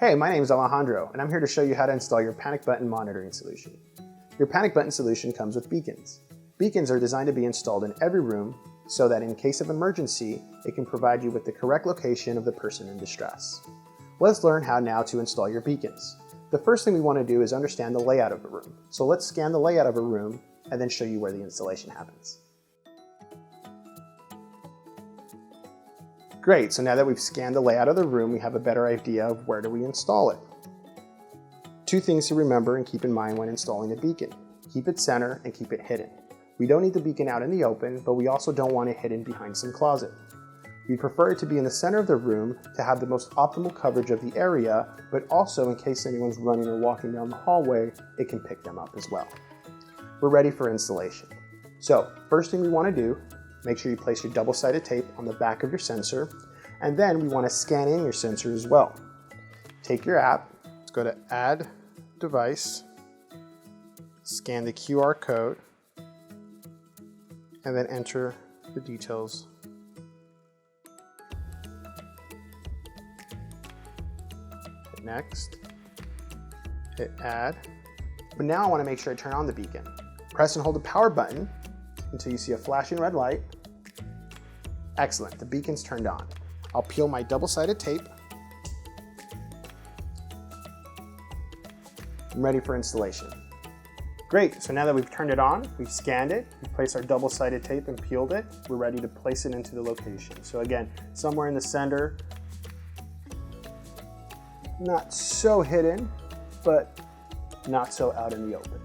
Hey, my name is Alejandro, and I'm here to show you how to install your panic button monitoring solution. Your panic button solution comes with beacons. Beacons are designed to be installed in every room so that in case of emergency, it can provide you with the correct location of the person in distress. Let's learn how now to install your beacons. The first thing we want to do is understand the layout of a room. So let's scan the layout of a room and then show you where the installation happens. Great, so now that we've scanned the layout of the room, we have a better idea of where do we install it. Two things to remember and keep in mind when installing a beacon. Keep it center and keep it hidden. We don't need the beacon out in the open, but we also don't want it hidden behind some closet. We prefer it to be in the center of the room to have the most optimal coverage of the area, but also in case anyone's running or walking down the hallway, it can pick them up as well. We're ready for installation. So, first thing we want to do, make sure you place your double-sided tape on the back of your sensor, and then we want to scan in your sensor as well. Take your app, let's go to Add Device, scan the QR code, and then enter the details. Hit Next, hit Add. But now I want to make sure I turn on the beacon. Press and hold the power button until you see a flashing red light. Excellent, the beacon's turned on. I'll peel my double-sided tape. I'm ready for installation. Great, so now that we've turned it on, we've scanned it, we've placed our double-sided tape and peeled it, we're ready to place it into the location. So again, somewhere in the center, not so hidden, but not so out in the open.